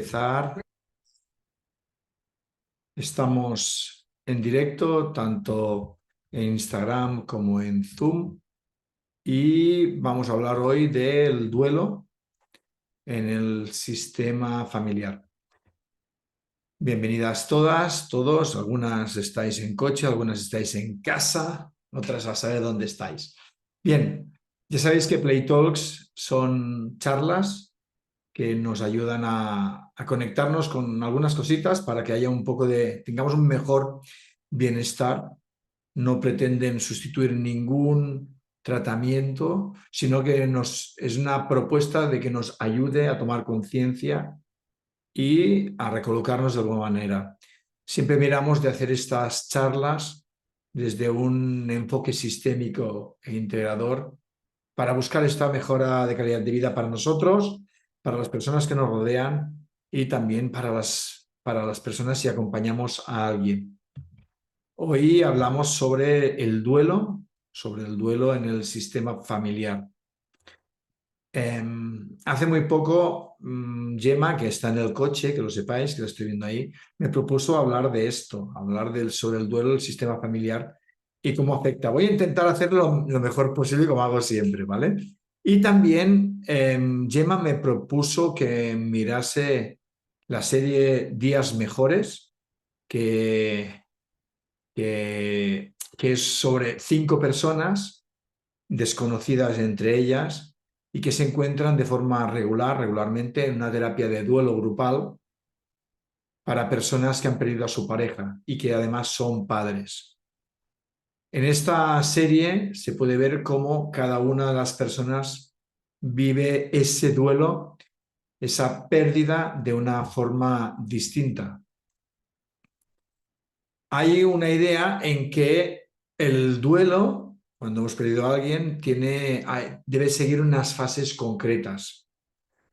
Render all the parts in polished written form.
Empezar. Estamos en directo tanto en Instagram como en Zoom y vamos a hablar hoy del duelo en el sistema familiar. Bienvenidas todas, todos. Algunas estáis en coche, algunas estáis en casa, otras a saber dónde estáis. Bien, ya sabéis que Play Talks son charlas que nos ayudan a conectarnos con algunas cositas para que haya un poco tengamos un mejor bienestar. No pretenden sustituir ningún tratamiento, sino que es una propuesta de que nos ayude a tomar conciencia y a recolocarnos de alguna manera. Siempre miramos de hacer estas charlas desde un enfoque sistémico e integrador para buscar esta mejora de calidad de vida para nosotros, para las personas que nos rodean y también para las personas si acompañamos a alguien. Hoy hablamos sobre el duelo en el sistema familiar. Hace muy poco, Gemma, que está en el coche, que lo sepáis, que lo estoy viendo ahí, me propuso hablar de esto, sobre el duelo del sistema familiar y cómo afecta. Voy a intentar hacerlo lo mejor posible, como hago siempre, ¿vale? Y también Gemma me propuso que mirase la serie Días Mejores, que, que es sobre 5 personas desconocidas entre ellas y que se encuentran de forma regularmente en una terapia de duelo grupal para personas que han perdido a su pareja y que además son padres. En esta serie se puede ver cómo cada una de las personas vive ese duelo, esa pérdida de una forma distinta. Hay una idea en que el duelo, cuando hemos perdido a alguien, debe seguir unas fases concretas.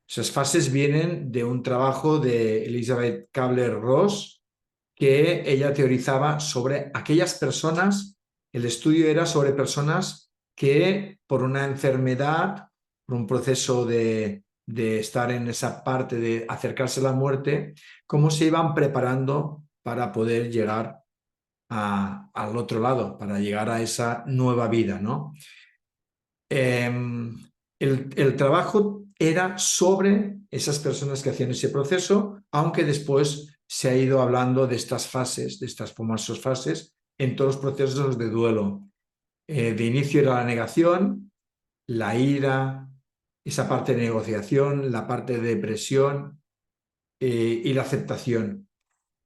Esas fases vienen de un trabajo de Elizabeth Kubler-Ross, que ella teorizaba sobre aquellas personas. El estudio era sobre personas que por una enfermedad, por un proceso de estar en esa parte de acercarse a la muerte, cómo se iban preparando para poder llegar al otro lado, para llegar a esa nueva vida, ¿no? El trabajo era sobre esas personas que hacían ese proceso, aunque después se ha ido hablando de estas fases, de estas famosas fases, en todos los procesos de duelo. De inicio era la negación, la ira, esa parte de negociación, la parte de depresión y la aceptación.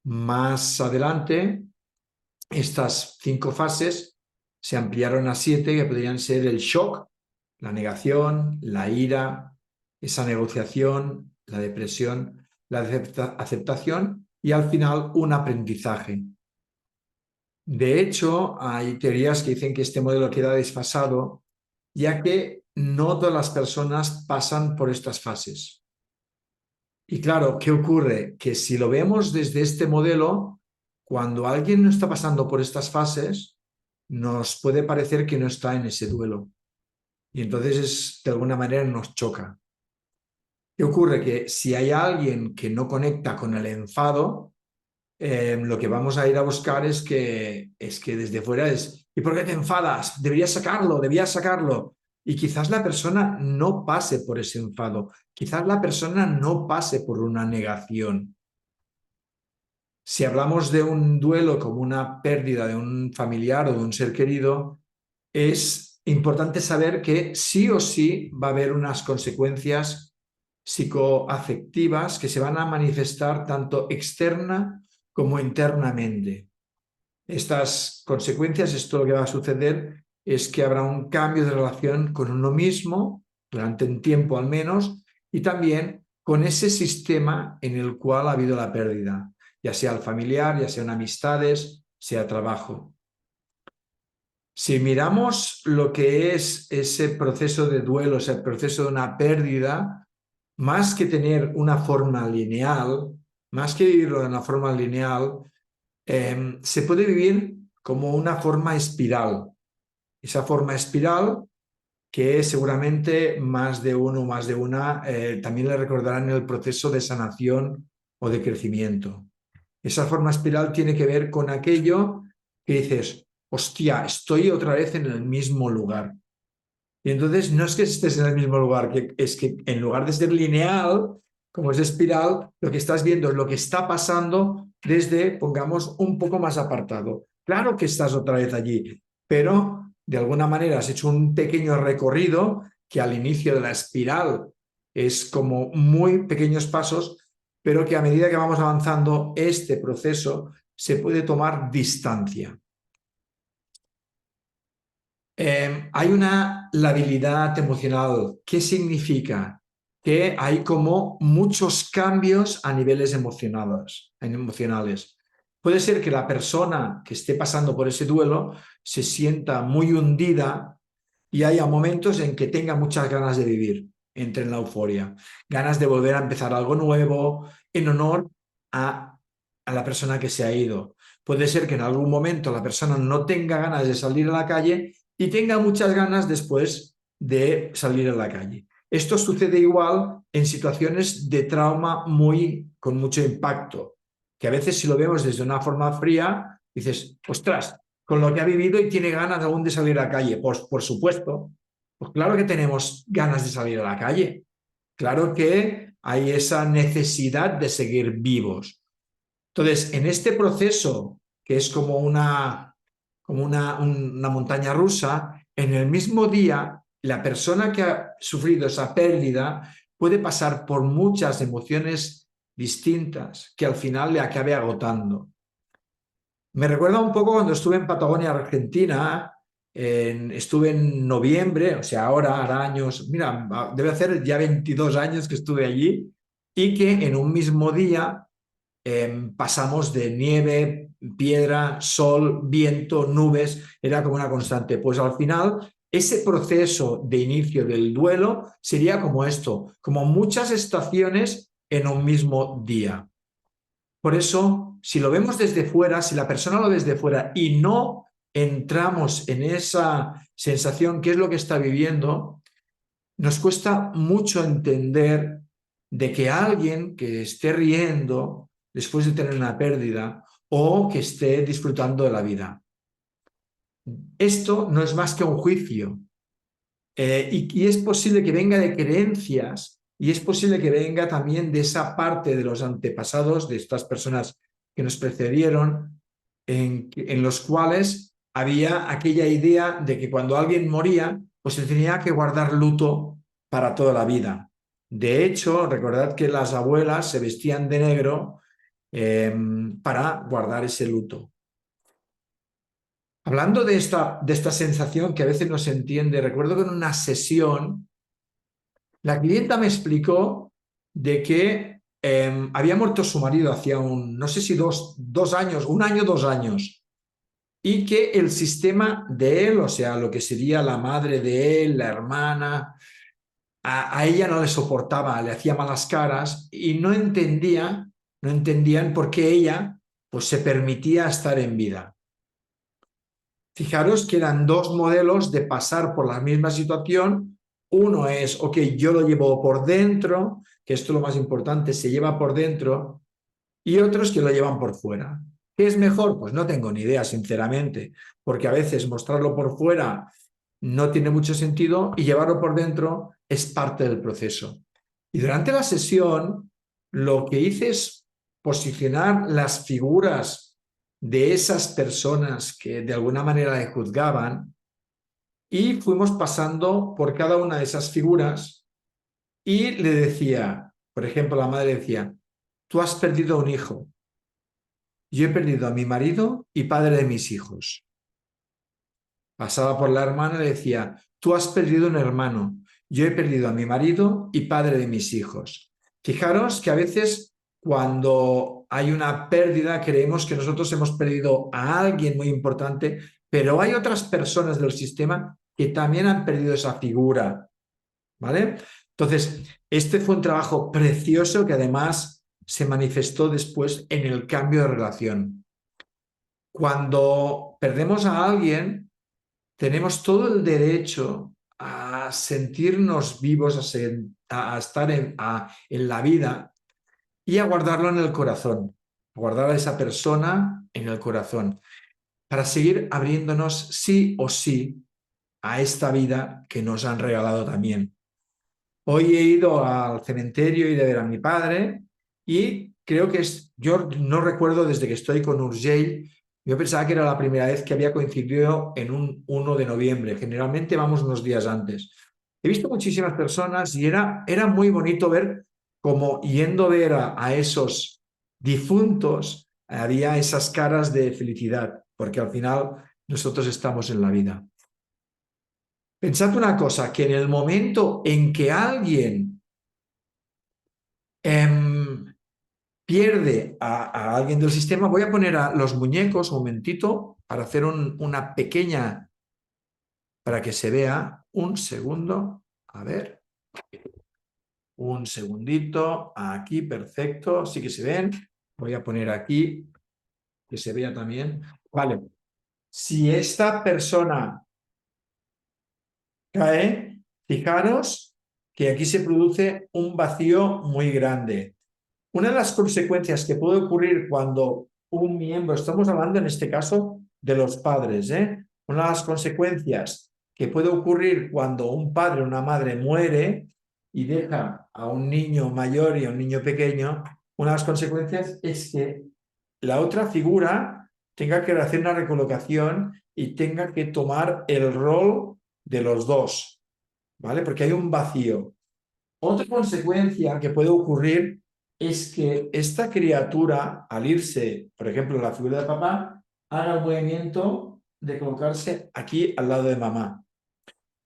Más adelante, estas 5 fases se ampliaron a 7, que podrían ser el shock, la negación, la ira, esa negociación, la depresión, la aceptación y al final un aprendizaje. De hecho, hay teorías que dicen que este modelo queda desfasado, ya que no todas las personas pasan por estas fases. Y claro, ¿qué ocurre? Que si lo vemos desde este modelo, cuando alguien no está pasando por estas fases, nos puede parecer que no está en ese duelo. Y entonces de alguna manera nos choca. ¿Qué ocurre? Que si hay alguien que no conecta con el enfado, lo que vamos a ir a buscar es que desde fuera es, ¿y por qué te enfadas? Deberías sacarlo, debías sacarlo. Y quizás la persona no pase por ese enfado, quizás la persona no pase por una negación. Si hablamos de un duelo como una pérdida de un familiar o de un ser querido, es importante saber que sí o sí va a haber unas consecuencias psicoafectivas que se van a manifestar tanto externa como internamente. Estas consecuencias, esto lo que va a suceder es que habrá un cambio de relación con uno mismo, durante un tiempo al menos, y también con ese sistema en el cual ha habido la pérdida, ya sea el familiar, ya sean amistades, sea trabajo. Si miramos lo que es ese proceso de duelo, ese proceso de una pérdida, más que tener una forma lineal, más que vivirlo de una forma lineal, se puede vivir como una forma espiral. Esa forma espiral que seguramente más de uno o más de una también le recordarán el proceso de sanación o de crecimiento. Esa forma espiral tiene que ver con aquello que dices, hostia, estoy otra vez en el mismo lugar. Y entonces no es que estés en el mismo lugar, es que en lugar de ser lineal, como es de espiral, lo que estás viendo es lo que está pasando desde, pongamos, un poco más apartado. Claro que estás otra vez allí, pero de alguna manera has hecho un pequeño recorrido que al inicio de la espiral es como muy pequeños pasos, pero que a medida que vamos avanzando este proceso se puede tomar distancia. Hay una labilidad emocional. ¿Qué significa? Que hay como muchos cambios a niveles emocionales. Puede ser que la persona que esté pasando por ese duelo se sienta muy hundida y haya momentos en que tenga muchas ganas de vivir, entre en la euforia, ganas de volver a empezar algo nuevo en honor a la persona que se ha ido. Puede ser que en algún momento la persona no tenga ganas de salir a la calle y tenga muchas ganas después de salir a la calle. Esto sucede igual en situaciones de trauma con mucho impacto, que a veces si lo vemos desde una forma fría, dices, ostras, con lo que ha vivido y tiene ganas aún de salir a la calle. Pues por supuesto, pues claro que tenemos ganas de salir a la calle. Claro que hay esa necesidad de seguir vivos. Entonces, en este proceso, que es como una montaña rusa, en el mismo día, la persona que ha sufrido esa pérdida puede pasar por muchas emociones distintas que al final le acabe agotando. Me recuerda un poco cuando estuve en Patagonia, Argentina, estuve en noviembre, o sea, ahora hará años, mira, debe hacer ya 22 años que estuve allí, y que en un mismo día pasamos de nieve, piedra, sol, viento, nubes, era como una constante. Pues al final, ese proceso de inicio del duelo sería como esto, como muchas estaciones en un mismo día. Por eso, si lo vemos desde fuera, si la persona lo ve desde fuera y no entramos en esa sensación, qué es lo que está viviendo, nos cuesta mucho entender de que alguien que esté riendo después de tener una pérdida o que esté disfrutando de la vida. Esto no es más que un juicio y es posible que venga de creencias y es posible que venga también de esa parte de los antepasados, de estas personas que nos precedieron, en los cuales había aquella idea de que cuando alguien moría, pues se tenía que guardar luto para toda la vida. De hecho, recordad que las abuelas se vestían de negro para guardar ese luto. Hablando de esta sensación que a veces no se entiende, recuerdo que en una sesión la clienta me explicó de que había muerto su marido hacía no sé si dos años, un año, 2 años, y que el sistema de él, o sea, lo que sería la madre de él, la hermana, a ella no le soportaba, le hacía malas caras y no entendían por qué ella pues se permitía estar en vida. Fijaros que eran dos modelos de pasar por la misma situación. Uno es, ok, yo lo llevo por dentro, que esto es lo más importante, se lleva por dentro, y otros que lo llevan por fuera. ¿Qué es mejor? Pues no tengo ni idea, sinceramente, porque a veces mostrarlo por fuera no tiene mucho sentido y llevarlo por dentro es parte del proceso. Y durante la sesión, lo que hice es posicionar las figuras de esas personas que de alguna manera le juzgaban y fuimos pasando por cada una de esas figuras y le decía, por ejemplo, la madre decía, tú has perdido un hijo, yo he perdido a mi marido y padre de mis hijos. Pasaba por la hermana y le decía, tú has perdido un hermano, yo he perdido a mi marido y padre de mis hijos. Fijaros que a veces cuando hay una pérdida creemos que nosotros hemos perdido a alguien muy importante, pero hay otras personas del sistema que también han perdido esa figura, ¿vale? Entonces, este fue un trabajo precioso que además se manifestó después en el cambio de relación. Cuando perdemos a alguien, tenemos todo el derecho a sentirnos vivos, a estar en la vida, y a guardarlo en el corazón, a guardar a esa persona en el corazón, para seguir abriéndonos sí o sí a esta vida que nos han regalado también. Hoy he ido al cementerio y de ver a mi padre y creo que yo no recuerdo desde que estoy con Urgell, yo pensaba que era la primera vez que había coincidido en un 1 de noviembre, generalmente vamos unos días antes. He visto muchísimas personas y era muy bonito ver cómo yendo a ver a esos difuntos había esas caras de felicidad, porque al final nosotros estamos en la vida. Pensad una cosa, que en el momento en que alguien em, pierde a alguien del sistema, voy a poner a los muñecos un momentito para hacer una pequeña, para que se vea un segundo. A ver, un segundito, aquí, perfecto, sí que se ven. Voy a poner aquí, que se vea también. Vale, si esta persona cae, fijaros que aquí se produce un vacío muy grande. Una de las consecuencias que puede ocurrir cuando un miembro, estamos hablando en este caso de los padres, una de las consecuencias que puede ocurrir cuando un padre o una madre muere y deja a un niño mayor y a un niño pequeño, una de las consecuencias es que la otra figura tenga que hacer una recolocación y tenga que tomar el rol de los dos, ¿vale? Porque hay un vacío. Otra consecuencia que puede ocurrir es que esta criatura, al irse, por ejemplo, la figura de papá, haga el movimiento de colocarse aquí al lado de mamá.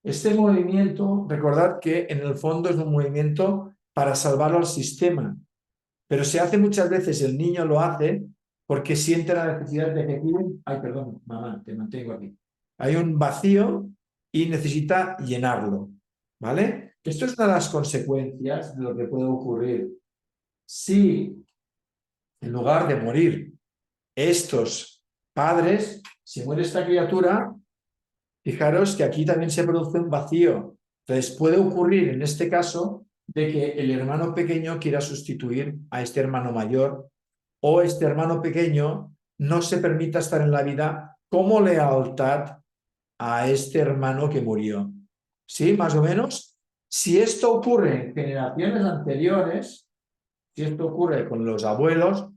Este movimiento, recordad que en el fondo es un movimiento para salvar al sistema, pero se hace muchas veces, el niño lo hace porque siente la necesidad de que, ay, perdón, mamá, te mantengo aquí. Hay un vacío y necesita llenarlo, ¿vale? Esto es una de las consecuencias de lo que puede ocurrir si en lugar de morir estos padres, si muere esta criatura, fijaros que aquí también se produce un vacío. Entonces puede ocurrir en este caso de que el hermano pequeño quiera sustituir a este hermano mayor o este hermano pequeño no se permita estar en la vida como lealtad a este hermano que murió. ¿Sí? Más o menos. Si esto ocurre en generaciones anteriores, si esto ocurre con los abuelos,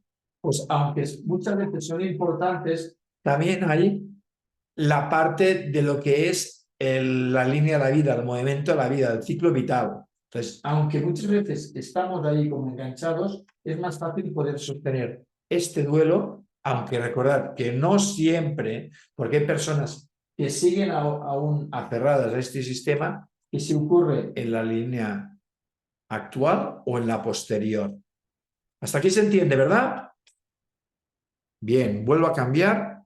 pues aunque muchas veces son importantes, también hay la parte de lo que es la línea de la vida, el movimiento de la vida, el ciclo vital. Entonces, aunque muchas veces estamos ahí como enganchados, es más fácil poder sostener este duelo, aunque recordad que no siempre, porque hay personas que siguen aún aferradas a este sistema, y si ocurre en la línea actual o en la posterior. Hasta aquí se entiende, ¿verdad? Bien, vuelvo a cambiar.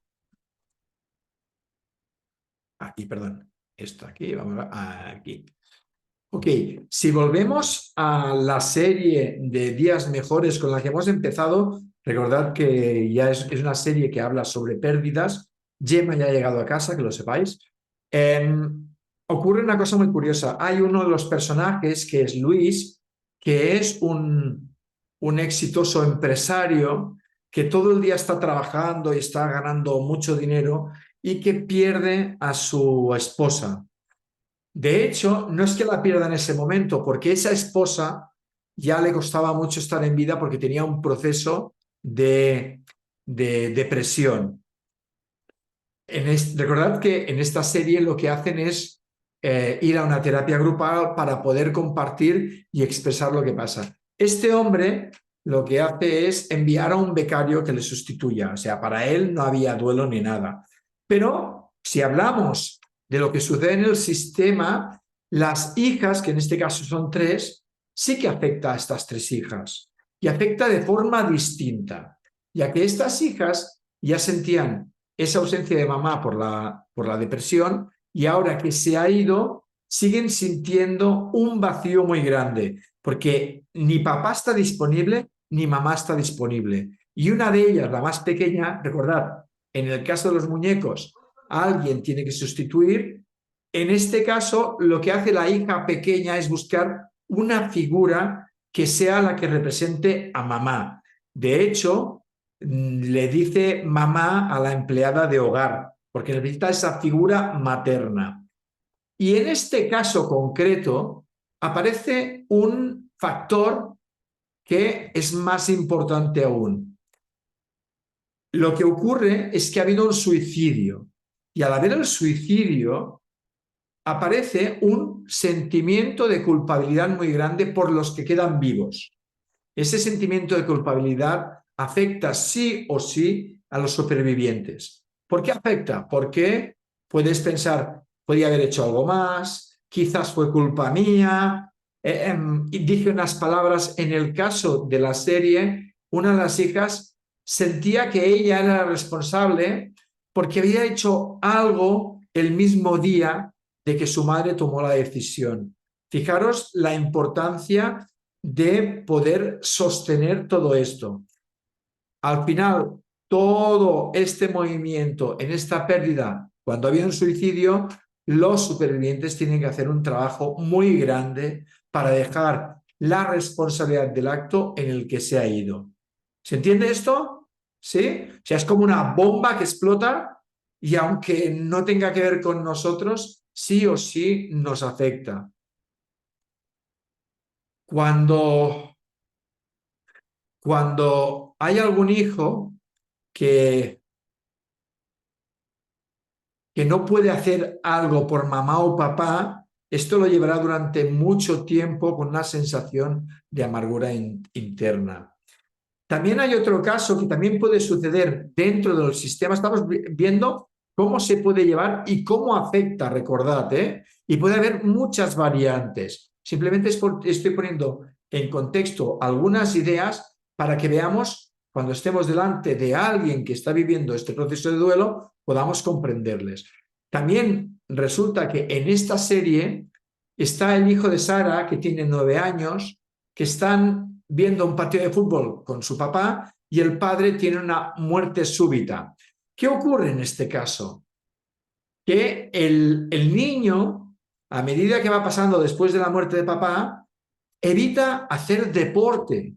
Aquí, perdón. Esto aquí, vamos aquí. Ok, si volvemos a la serie de días mejores con la que hemos empezado, recordad que ya es una serie que habla sobre pérdidas. Gemma ya ha llegado a casa, que lo sepáis. Ocurre una cosa muy curiosa. Hay uno de los personajes que es Luis, que es un exitoso empresario que todo el día está trabajando y está ganando mucho dinero y que pierde a su esposa. De hecho, no es que la pierda en ese momento, porque esa esposa ya le costaba mucho estar en vida porque tenía un proceso de depresión. Recordad que en esta serie lo que hacen es ir a una terapia grupal para poder compartir y expresar lo que pasa. Este hombre lo que hace es enviar a un becario que le sustituya. O sea, para él no había duelo ni nada. Pero si hablamos de lo que sucede en el sistema, las hijas, que en este caso son 3, sí que afecta a estas 3 hijas. Y afecta de forma distinta, ya que estas hijas ya sentían esa ausencia de mamá por la depresión y ahora que se ha ido, siguen sintiendo un vacío muy grande, porque ni papá está disponible ni mamá está disponible. Y una de ellas, la más pequeña, recordad, en el caso de los muñecos, alguien tiene que sustituir. En este caso, lo que hace la hija pequeña es buscar una figura que sea la que represente a mamá. De hecho, le dice mamá a la empleada de hogar, porque necesita esa figura materna. Y en este caso concreto aparece un factor que es más importante aún. Lo que ocurre es que ha habido un suicidio y al haber el suicidio aparece un sentimiento de culpabilidad muy grande por los que quedan vivos. Ese sentimiento de culpabilidad afecta sí o sí a los supervivientes. ¿Por qué afecta? Porque puedes pensar, podría haber hecho algo más, quizás fue culpa mía. Y dije unas palabras, en el caso de la serie, una de las hijas sentía que ella era la responsable porque había hecho algo el mismo día de que su madre tomó la decisión. Fijaros la importancia de poder sostener todo esto. Al final, todo este movimiento en esta pérdida, cuando había un suicidio, los supervivientes tienen que hacer un trabajo muy grande para dejar la responsabilidad del acto en el que se ha ido. ¿Se entiende esto? ¿Sí? O sea, es como una bomba que explota y aunque no tenga que ver con nosotros, sí o sí nos afecta. Cuando hay algún hijo que, que no puede hacer algo por mamá o papá, esto lo llevará durante mucho tiempo con una sensación de amargura interna. También hay otro caso que también puede suceder dentro del sistema. Estamos viendo cómo se puede llevar y cómo afecta, recordad, ¿eh? Y puede haber muchas variantes. Simplemente estoy poniendo en contexto algunas ideas para que veamos, cuando estemos delante de alguien que está viviendo este proceso de duelo, podamos comprenderles. También resulta que en esta serie está el hijo de Sara, que tiene 9 años, que están viendo un partido de fútbol con su papá y el padre tiene una muerte súbita. ¿Qué ocurre en este caso? Que el niño, a medida que va pasando después de la muerte de papá, evita hacer deporte,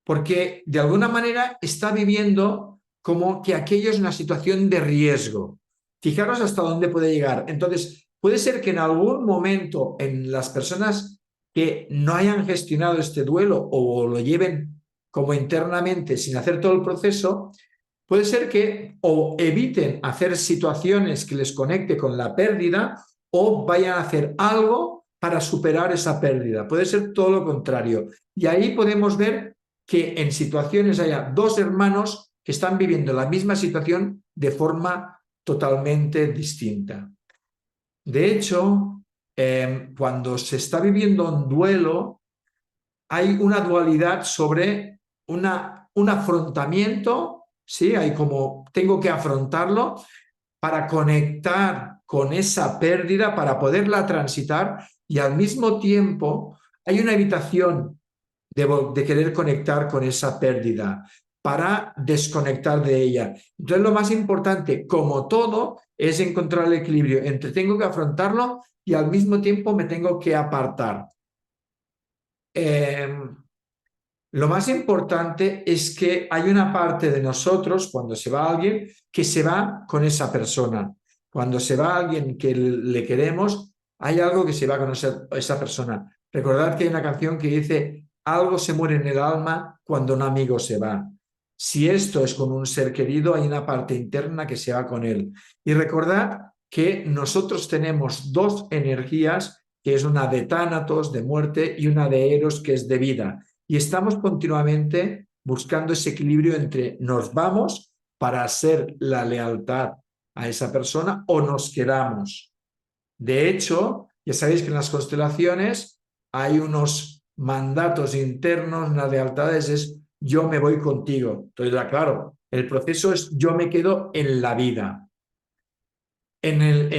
porque de alguna manera está viviendo como que aquello es una situación de riesgo. Fijaros hasta dónde puede llegar. Entonces, puede ser que en algún momento en las personas que no hayan gestionado este duelo o lo lleven como internamente sin hacer todo el proceso, puede ser que o eviten hacer situaciones que les conecte con la pérdida o vayan a hacer algo para superar esa pérdida. Puede ser todo lo contrario. Y ahí podemos ver que en situaciones haya dos hermanos que están viviendo la misma situación de forma totalmente distinta. De hecho, cuando se está viviendo un duelo, hay una dualidad sobre un afrontamiento, ¿sí? Hay como, tengo que afrontarlo para conectar con esa pérdida, para poderla transitar y al mismo tiempo hay una evitación de querer conectar con esa pérdida para desconectar de ella. Entonces lo más importante, como todo, es encontrar el equilibrio entre tengo que afrontarlo y al mismo tiempo me tengo que apartar. Lo más importante es que hay una parte de nosotros, cuando se va alguien, que se va con esa persona. Cuando se va alguien que le queremos, hay algo que se va con esa persona. Recordad que hay una canción que dice, algo se muere en el alma cuando un amigo se va. Si esto es con un ser querido, hay una parte interna que se va con él. Y recordad que nosotros tenemos dos energías, que es una de tánatos, de muerte, y una de eros, que es de vida. Y estamos continuamente buscando ese equilibrio entre nos vamos para hacer la lealtad a esa persona o nos quedamos. De hecho, ya sabéis que en las constelaciones hay unos mandatos internos, unas lealtades, es yo me voy contigo. Entonces, claro, el proceso es yo me quedo en la vida.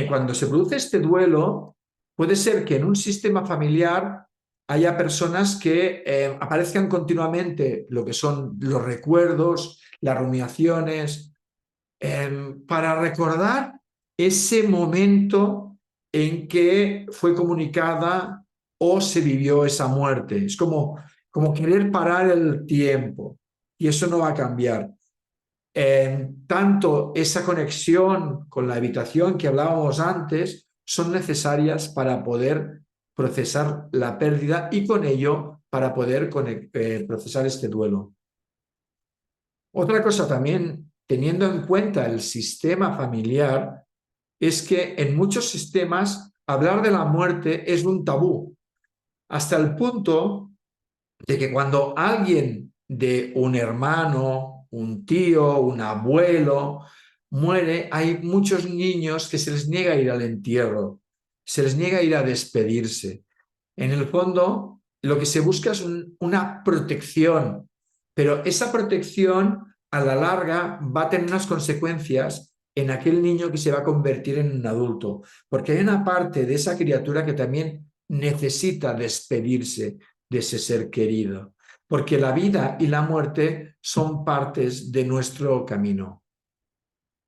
Cuando se produce este duelo, puede ser que en un sistema familiar haya personas que aparezcan continuamente lo que son los recuerdos, las rumiaciones, para recordar ese momento en que fue comunicada o se vivió esa muerte. Es como como querer parar el tiempo, y eso no va a cambiar. Tanto esa conexión con la habitación que hablábamos antes son necesarias para poder procesar la pérdida y con ello para poder procesar este duelo. Otra cosa también, teniendo en cuenta el sistema familiar, es que en muchos sistemas hablar de la muerte es un tabú, hasta el punto de que cuando alguien de un hermano, un tío, un abuelo muere, hay muchos niños que se les niega a ir al entierro, se les niega a ir a despedirse. En el fondo, lo que se busca es una protección, pero esa protección a la larga va a tener unas consecuencias en aquel niño que se va a convertir en un adulto, porque hay una parte de esa criatura que también necesita despedirse de ese ser querido, porque la vida y la muerte son partes de nuestro camino.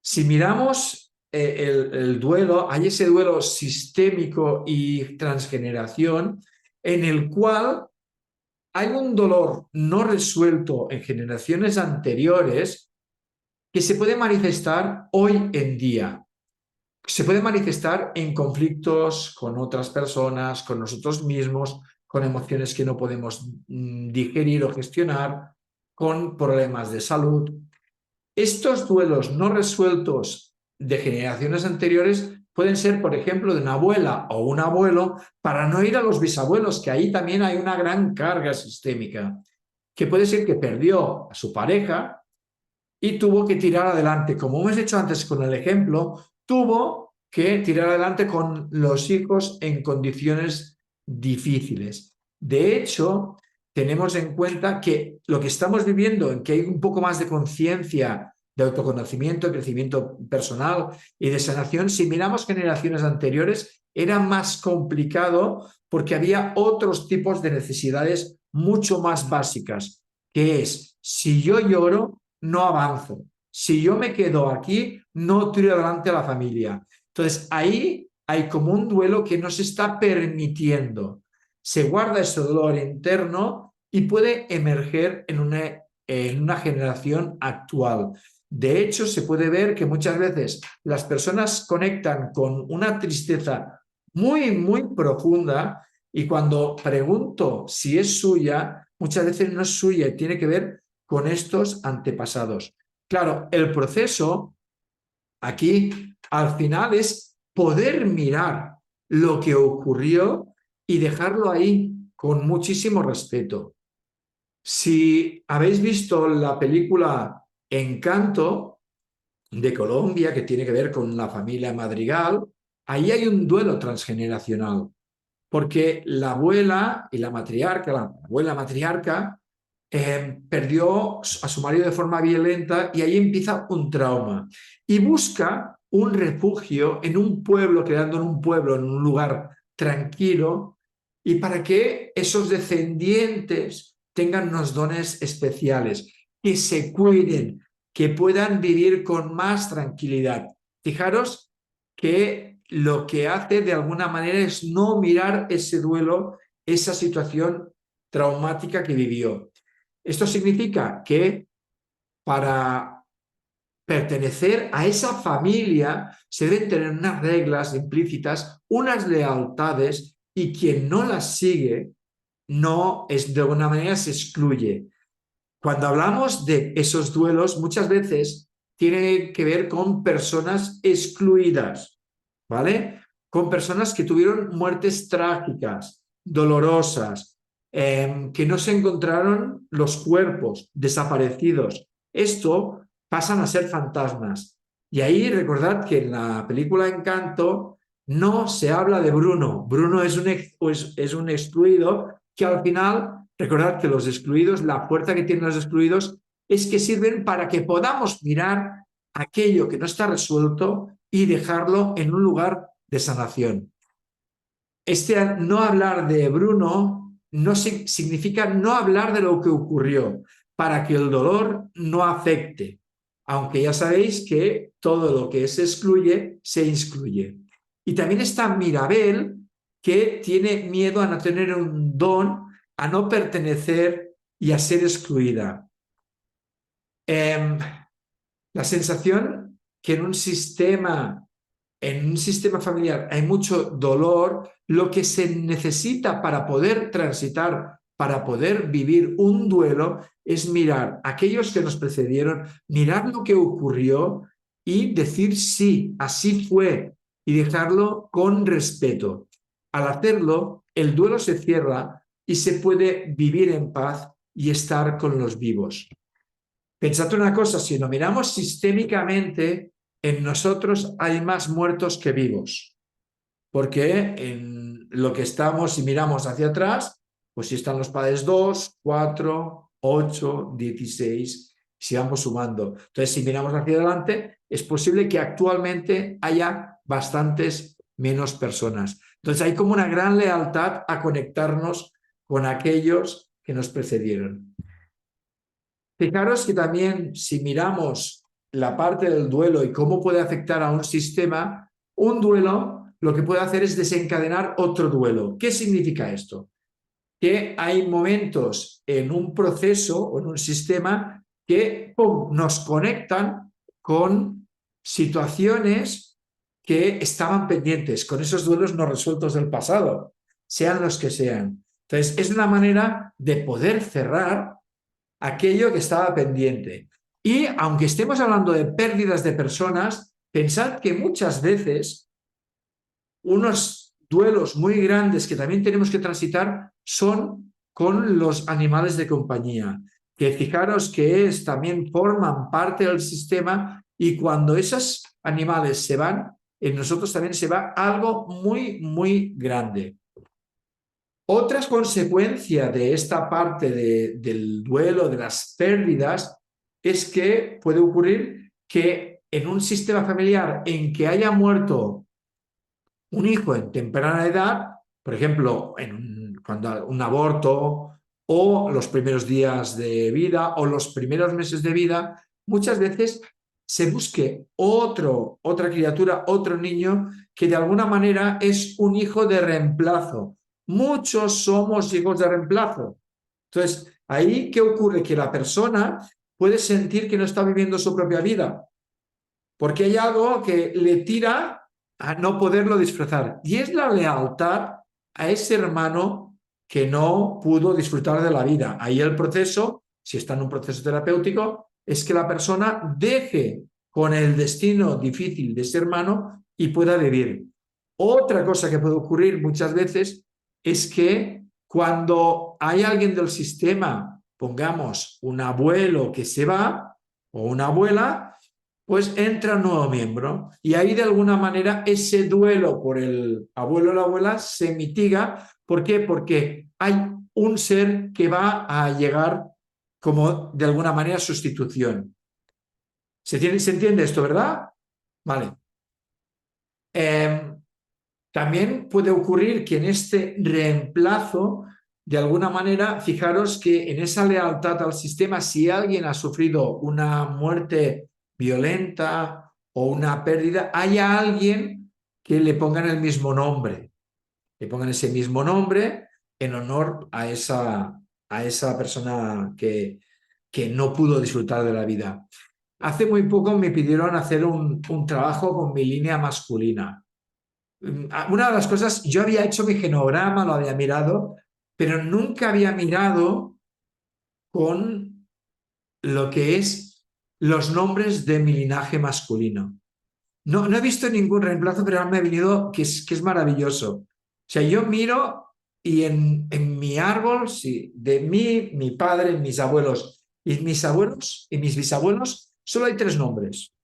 Si miramos el duelo, hay ese duelo sistémico y transgeneración en el cual hay un dolor no resuelto en generaciones anteriores que se puede manifestar hoy en día. Se puede manifestar en conflictos con otras personas, con nosotros mismos, con emociones que no podemos digerir o gestionar, con problemas de salud. Estos duelos no resueltos de generaciones anteriores pueden ser, por ejemplo, de una abuela o un abuelo, para no ir a los bisabuelos, que ahí también hay una gran carga sistémica, que puede ser que perdió a su pareja y tuvo que tirar adelante. Como hemos hecho antes con el ejemplo, tuvo que tirar adelante con los hijos en condiciones difíciles. De hecho, tenemos en cuenta que lo que estamos viviendo, en que hay un poco más de conciencia, de autoconocimiento, de crecimiento personal y de sanación, si miramos generaciones anteriores, era más complicado porque había otros tipos de necesidades mucho más básicas, que es, si yo lloro, no avanzo. Si yo me quedo aquí, no tiro adelante a la familia. Entonces, ahí hay como un duelo que no se está permitiendo. Se guarda ese dolor interno y puede emerger en una generación actual. De hecho, se puede ver que muchas veces las personas conectan con una tristeza muy, muy profunda y cuando pregunto si es suya, muchas veces no es suya y tiene que ver con estos antepasados. Claro, el proceso aquí al final es poder mirar lo que ocurrió y dejarlo ahí con muchísimo respeto. Si habéis visto la película Encanto de Colombia, que tiene que ver con la familia Madrigal, ahí hay un duelo transgeneracional, porque la abuela y la abuela matriarca, perdió a su marido de forma violenta y ahí empieza un trauma. Y busca un refugio en un pueblo, creando en un pueblo, en un lugar tranquilo, y para que esos descendientes tengan unos dones especiales, que se cuiden, que puedan vivir con más tranquilidad. Fijaros que lo que hace de alguna manera es no mirar ese duelo, esa situación traumática que vivió. Esto significa que para pertenecer a esa familia se deben tener unas reglas implícitas, unas lealtades, y quien no las sigue no es, de alguna manera se excluye. Cuando hablamos de esos duelos, muchas veces tiene que ver con personas excluidas, ¿vale? Con personas que tuvieron muertes trágicas, dolorosas, que no se encontraron los cuerpos, desaparecidos. Esto pasan a ser fantasmas. Y ahí recordad que en la película Encanto no se habla de Bruno. Bruno es un excluido que al final, recordad que los excluidos, la fuerza que tienen los excluidos es que sirven para que podamos mirar aquello que no está resuelto y dejarlo en un lugar de sanación. No hablar de Bruno no significa no hablar de lo que ocurrió, para que el dolor no afecte, aunque ya sabéis que todo lo que se excluye, se excluye. Y también está Mirabel, que tiene miedo a no tener un don a no pertenecer y a ser excluida. La sensación que en un sistema familiar hay mucho dolor, lo que se necesita para poder transitar, para poder vivir un duelo, es mirar a aquellos que nos precedieron, mirar lo que ocurrió y decir sí, así fue, y dejarlo con respeto. Al hacerlo, el duelo se cierra y se puede vivir en paz y estar con los vivos. Pensad una cosa, si lo miramos sistémicamente, en nosotros hay más muertos que vivos, porque en lo que estamos, si miramos hacia atrás, pues si están los padres 2, 4, 8, 16, si vamos sumando. Entonces, si miramos hacia adelante, es posible que actualmente haya bastantes menos personas. Entonces, hay como una gran lealtad a conectarnos con aquellos que nos precedieron. Fijaros que también si miramos la parte del duelo y cómo puede afectar a un sistema, un duelo lo que puede hacer es desencadenar otro duelo. ¿Qué significa esto? Que hay momentos en un proceso o en un sistema que nos conectan con situaciones que estaban pendientes, con esos duelos no resueltos del pasado, sean los que sean. Entonces, es una manera de poder cerrar aquello que estaba pendiente. Y aunque estemos hablando de pérdidas de personas, pensad que muchas veces unos duelos muy grandes que también tenemos que transitar son con los animales de compañía, que fijaros que también forman parte del sistema y cuando esos animales se van, en nosotros también se va algo muy, muy grande. Otras consecuencias de esta parte del duelo, de las pérdidas, es que puede ocurrir que en un sistema familiar en que haya muerto un hijo en temprana edad, por ejemplo, cuando un aborto o los primeros días de vida o los primeros meses de vida, muchas veces se busque otra criatura, otro niño que de alguna manera es un hijo de reemplazo. Muchos somos hijos de reemplazo. Entonces, ahí, ¿qué ocurre? Que la persona puede sentir que no está viviendo su propia vida, porque hay algo que le tira a no poderlo disfrutar. Y es la lealtad a ese hermano que no pudo disfrutar de la vida. Ahí el proceso, si está en un proceso terapéutico, es que la persona deje con el destino difícil de ese hermano y pueda vivir. Otra cosa que puede ocurrir muchas veces es que cuando hay alguien del sistema, pongamos un abuelo que se va o una abuela, pues entra un nuevo miembro y ahí de alguna manera ese duelo por el abuelo o la abuela se mitiga. ¿Por qué? Porque hay un ser que va a llegar como de alguna manera sustitución. ¿Se entiende esto, verdad? Vale. También puede ocurrir que en este reemplazo, de alguna manera, fijaros que en esa lealtad al sistema, si alguien ha sufrido una muerte violenta o una pérdida, haya alguien que le pongan el mismo nombre, le pongan ese mismo nombre en honor a esa persona que no pudo disfrutar de la vida. Hace muy poco me pidieron hacer un trabajo con mi línea masculina. Una de las cosas, yo había hecho mi genograma, lo había mirado, pero nunca había mirado con lo que es los nombres de mi linaje masculino. No he visto ningún reemplazo, pero me ha venido que es maravilloso. O sea, yo miro y en mi árbol, sí, de mí, mi padre, mis abuelos y mis abuelos y mis bisabuelos, solo hay 3 nombres.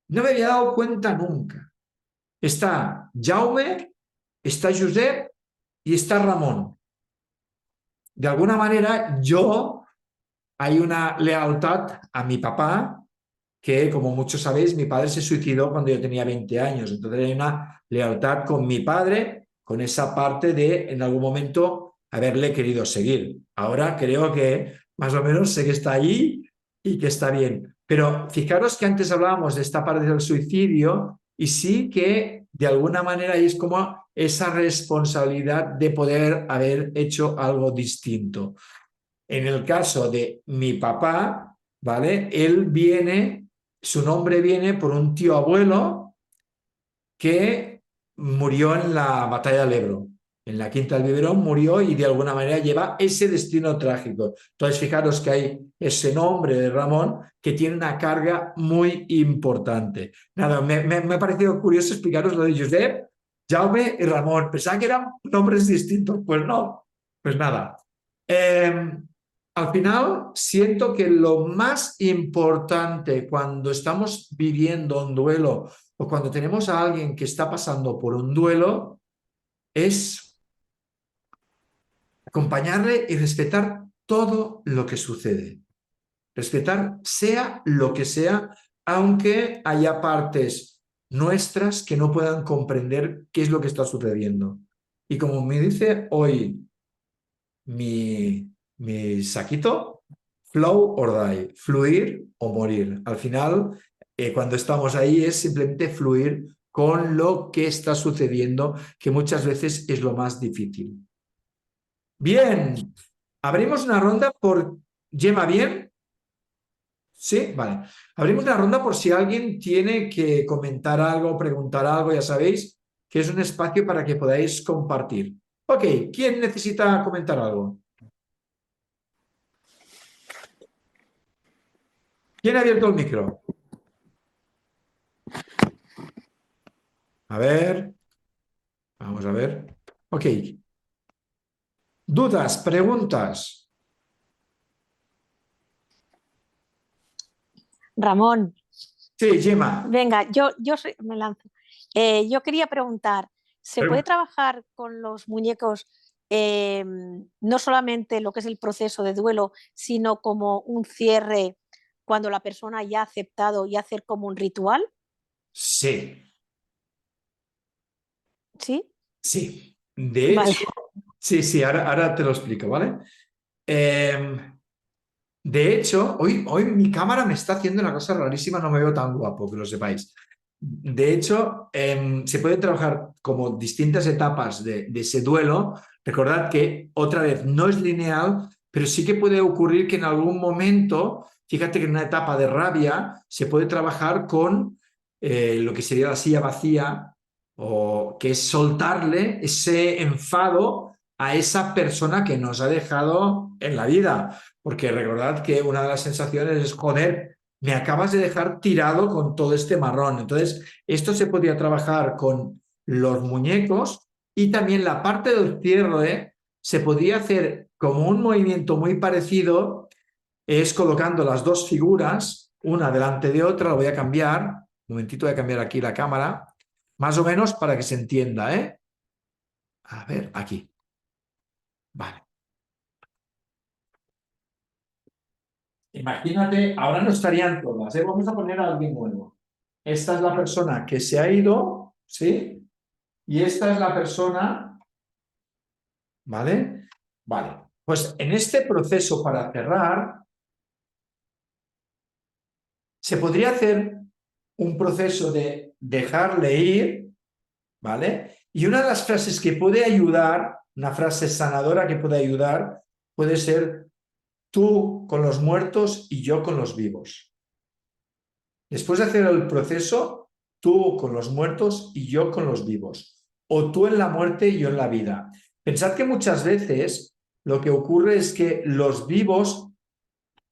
No me había dado cuenta nunca. Está Jaume, está Josep y está Ramón. De alguna manera, hay una lealtad a mi papá, que como muchos sabéis, mi padre se suicidó cuando yo tenía 20 años. Entonces hay una lealtad con mi padre, con esa parte de en algún momento haberle querido seguir. Ahora creo que más o menos sé que está ahí y que está bien. Pero fijaros que antes hablábamos de esta parte del suicidio y sí que de alguna manera es como esa responsabilidad de poder haber hecho algo distinto. En el caso de mi papá, ¿vale? Su nombre viene por un tío abuelo que murió en la batalla del Ebro. En la Quinta del Biberón murió y de alguna manera lleva ese destino trágico. Entonces, fijaros que hay ese nombre de Ramón que tiene una carga muy importante. Nada, me ha parecido curioso explicaros lo de Josep, Jaume y Ramón. Pensaba que eran nombres distintos. Pues no, pues nada. Al final, siento que lo más importante cuando estamos viviendo un duelo o cuando tenemos a alguien que está pasando por un duelo es acompañarle y respetar todo lo que sucede. Respetar sea lo que sea, aunque haya partes nuestras que no puedan comprender qué es lo que está sucediendo. Y como me dice hoy mi saquito, flow or die, fluir o morir. Al final, cuando estamos ahí es simplemente fluir con lo que está sucediendo, que muchas veces es lo más difícil. Bien, abrimos una ronda por Gemma, ¿bien? Sí, vale. Abrimos una ronda por si alguien tiene que comentar algo, preguntar algo, ya sabéis que es un espacio para que podáis compartir. Ok, ¿quién necesita comentar algo? ¿Quién ha abierto el micro? A ver, vamos a ver. Ok. ¿Dudas, preguntas? Ramón, Sí, Gemma. venga, me lanzo. Yo quería preguntar, ¿se puede trabajar con los muñecos no solamente lo que es el proceso de duelo, sino como un cierre cuando la persona ya ha aceptado y hacer como un ritual? Sí, ¿Sí? sí. De Vale. hecho, sí, ahora te lo explico, ¿vale? De hecho, hoy mi cámara me está haciendo una cosa rarísima, no me veo tan guapo, que lo sepáis. De hecho, se puede trabajar como distintas etapas de ese duelo. Recordad que otra vez no es lineal, pero sí que puede ocurrir que en algún momento, fíjate que en una etapa de rabia se puede trabajar con lo que sería la silla vacía, o que es soltarle ese enfado a esa persona que nos ha dejado en la vida. Porque recordad que una de las sensaciones es, joder, me acabas de dejar tirado con todo este marrón. Entonces, esto se podría trabajar con los muñecos y también la parte del cierre se podría hacer como un movimiento muy parecido, es colocando las dos figuras, una delante de otra, lo voy a cambiar, un momentito voy a cambiar aquí la cámara, más o menos para que se entienda, ¿eh? A ver, aquí. Vale. Imagínate, ahora no estarían todas, ¿eh? Vamos a poner a alguien nuevo. Esta es la persona que se ha ido, ¿sí? Y esta es la persona, ¿vale? Vale. Pues en este proceso para cerrar, se podría hacer un proceso de dejarle ir, ¿vale? Y una de las frases que puede ayudar, una frase sanadora que puede ayudar, puede ser tú con los muertos y yo con los vivos. Después de hacer el proceso, tú con los muertos y yo con los vivos. O tú en la muerte y yo en la vida. Pensad que muchas veces lo que ocurre es que los vivos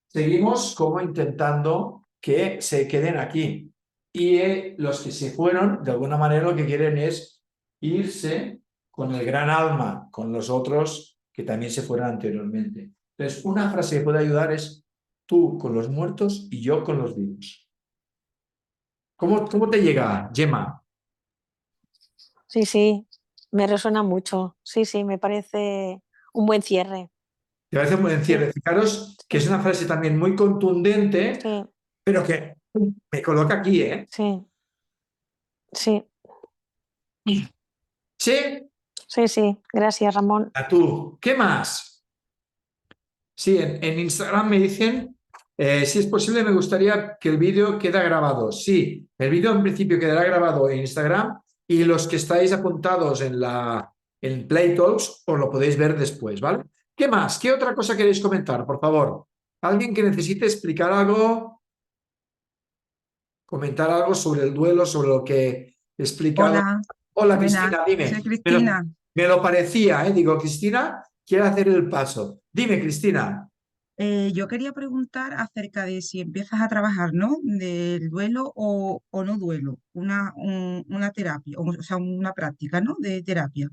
seguimos como intentando que se queden aquí. Y los que se fueron, de alguna manera lo que quieren es irse con el gran alma, con los otros que también se fueron anteriormente. Entonces, una frase que puede ayudar es tú con los muertos y yo con los vivos. ¿Cómo te llega, Gemma? Sí, sí, me resuena mucho. Sí, sí, me parece un buen cierre. Te parece un buen Sí, cierre. Fijaros que es sí, una frase también muy contundente, sí, pero que me coloca aquí, ¿eh? sí, sí, Sí, sí, sí. Gracias, Ramón. a tú. ¿Qué más? Sí, en Instagram me dicen, si es posible, me gustaría que el vídeo quede grabado. Sí, el vídeo en principio quedará grabado en Instagram, y los que estáis apuntados en Play Talks os lo podéis ver después, ¿vale? ¿Qué más? ¿Qué otra cosa queréis comentar, por favor? ¿Alguien que necesite explicar algo, comentar algo sobre el duelo, sobre lo que he explicado? Hola, Hola, buenas, Cristina, soy dime. Cristina. Me lo parecía, ¿eh? Digo, Cristina quiere hacer el paso. Dime, Cristina. Yo quería preguntar acerca de si empiezas a trabajar, ¿no? Del duelo o no duelo, una terapia, o sea, una práctica, ¿no? De terapia.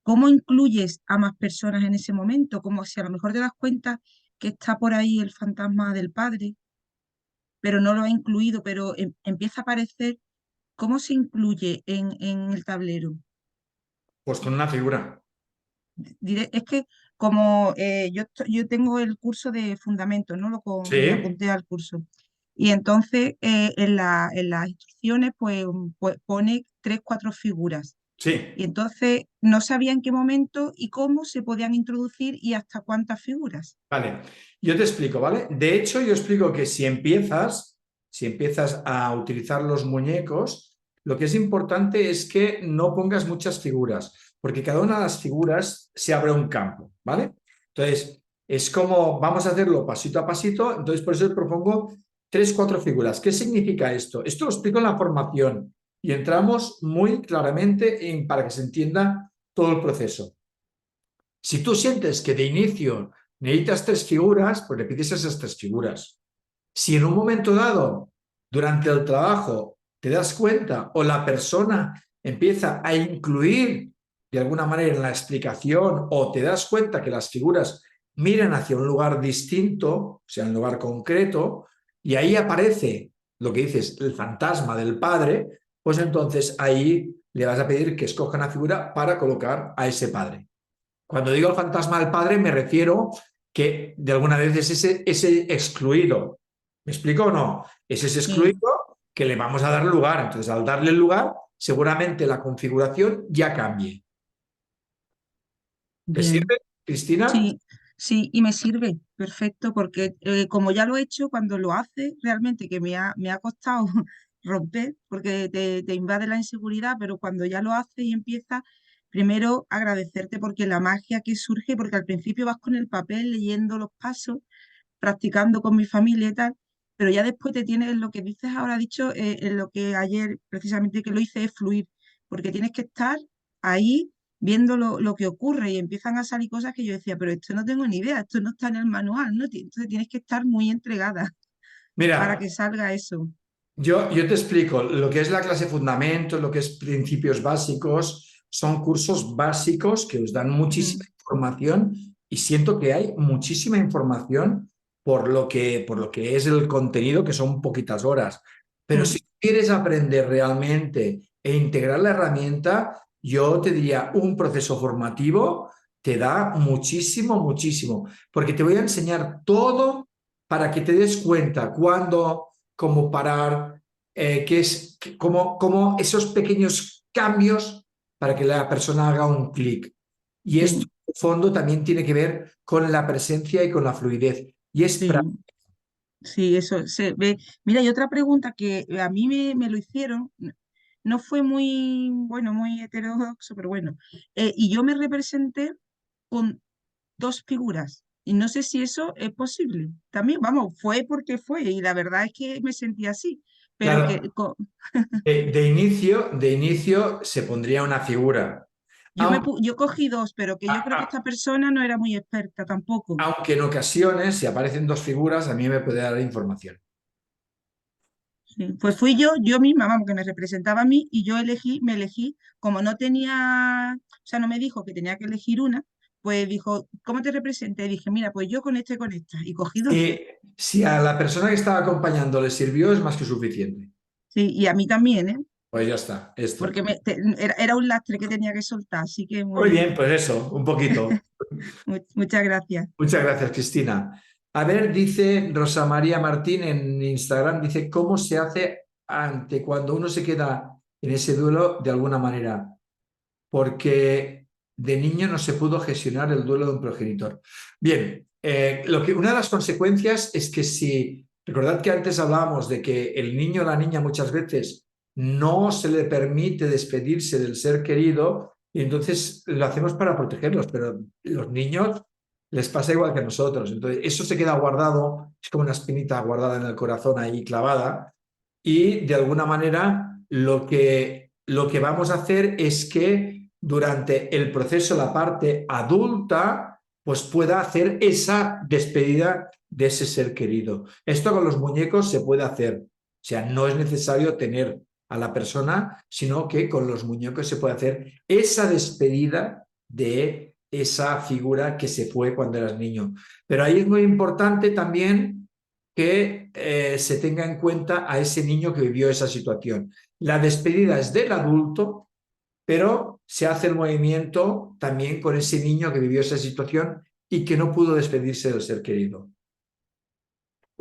¿Cómo incluyes a más personas en ese momento? Como si a lo mejor te das cuenta que está por ahí el fantasma del padre, pero no lo ha incluido, pero empieza a aparecer. ¿Cómo se incluye en el tablero? Pues con una figura. Es que como yo tengo el curso de fundamentos, ¿no? Me Sí, apunté al curso. Y entonces en las instrucciones pues pone tres, cuatro figuras. sí. Y entonces no sabía en qué momento y cómo se podían introducir y hasta cuántas figuras. Vale, yo te explico, ¿vale? De hecho, yo explico que si empiezas a utilizar los muñecos, lo que es importante es que no pongas muchas figuras, porque cada una de las figuras se abre un campo, ¿vale? Entonces, es como vamos a hacerlo pasito a pasito, entonces por eso te propongo tres, cuatro figuras. ¿Qué significa esto? Esto lo explico en la formación y entramos muy claramente para que se entienda todo el proceso. Si tú sientes que de inicio necesitas tres figuras, pues le pides esas tres figuras. Si en un momento dado, durante el trabajo, te das cuenta o la persona empieza a incluir de alguna manera en la explicación o te das cuenta que las figuras miran hacia un lugar distinto, o sea, un lugar concreto, y ahí aparece lo que dices, el fantasma del padre, pues entonces ahí le vas a pedir que escoja una figura para colocar a ese padre. Cuando digo el fantasma del padre, me refiero que de alguna vez es ese excluido. ¿Me explico o no? Es ese Sí, excluido que le vamos a dar lugar. Entonces, al darle el lugar, seguramente la configuración ya cambie. ¿Te bien. sirve, Cristina? Sí, sí, y me sirve perfecto porque como ya lo he hecho, cuando lo hace realmente que me ha costado romper porque te invade la inseguridad, pero cuando ya lo hace y empieza, primero agradecerte porque la magia que surge, porque al principio vas con el papel leyendo los pasos, practicando con mi familia y tal, pero ya después te tienes, lo que dices ahora, dicho, en lo que ayer precisamente que lo hice es fluir, porque tienes que estar ahí viendo lo que ocurre y empiezan a salir cosas que yo decía, pero esto no tengo ni idea, esto no está en el manual, ¿no? Entonces tienes que estar muy entregada para Mira, que salga eso. yo te explico, lo que es la clase fundamentos, lo que es principios básicos, son cursos básicos que os dan Mm, muchísima información y siento que hay muchísima información por lo que es el contenido, que son poquitas horas. Pero mm, si quieres aprender realmente e integrar la herramienta, yo te diría un proceso formativo te da muchísimo, muchísimo, porque te voy a enseñar todo para que te des cuenta cuándo, cómo parar, cómo esos pequeños cambios para que la persona haga un clic. Y esto, sí, en el fondo, también tiene que ver con la presencia y con la fluidez. Y es sí, sí, eso se ve. Mira, y otra pregunta que a mí me lo hicieron, no fue muy, bueno, muy heterodoxo, pero bueno, y yo me representé con dos figuras. Y no sé si eso es posible. También, vamos, fue porque fue. Y la verdad es que me sentí así. Pero que claro. De inicio se pondría una figura, aunque, yo cogí dos, pero que yo creo que a- esta persona no era muy experta tampoco. aunque en ocasiones, si aparecen dos figuras, a mí me puede dar información. Sí. Pues fui yo misma, vamos, que me representaba a mí y yo me elegí, como no tenía, o sea, no me dijo que tenía que elegir una, pues dijo, ¿cómo te representé? Y dije, mira, pues yo con este y con esta. Y cogí dos. Si a la persona que estaba acompañando le sirvió, es más que suficiente. Sí, y a mí también, ¿eh? Pues ya está, esto. Porque era un lastre que tenía que soltar, así que muy Muy bien. bien, pues eso, un poquito. Muchas gracias. Muchas gracias, Cristina. A ver, dice Rosa María Martín en Instagram, dice, ¿cómo se hace ante cuando uno se queda en ese duelo de alguna manera? Porque de niño no se pudo gestionar el duelo de un progenitor. Bien, una de las consecuencias es que si, recordad que antes hablábamos de que el niño o la niña muchas veces no se le permite despedirse del ser querido y entonces lo hacemos para protegerlos, pero los niños les pasa igual que a nosotros. Entonces eso se queda guardado, es como una espinita guardada en el corazón ahí clavada y de alguna manera lo que vamos a hacer es que durante el proceso, la parte adulta, pues pueda hacer esa despedida de ese ser querido. Esto con los muñecos se puede hacer. O sea, no es necesario tener a la persona, sino que con los muñecos se puede hacer esa despedida de esa figura que se fue cuando eras niño. Pero ahí es muy importante también que se tenga en cuenta a ese niño que vivió esa situación. La despedida es del adulto, pero se hace el movimiento también con ese niño que vivió esa situación y que no pudo despedirse del ser querido.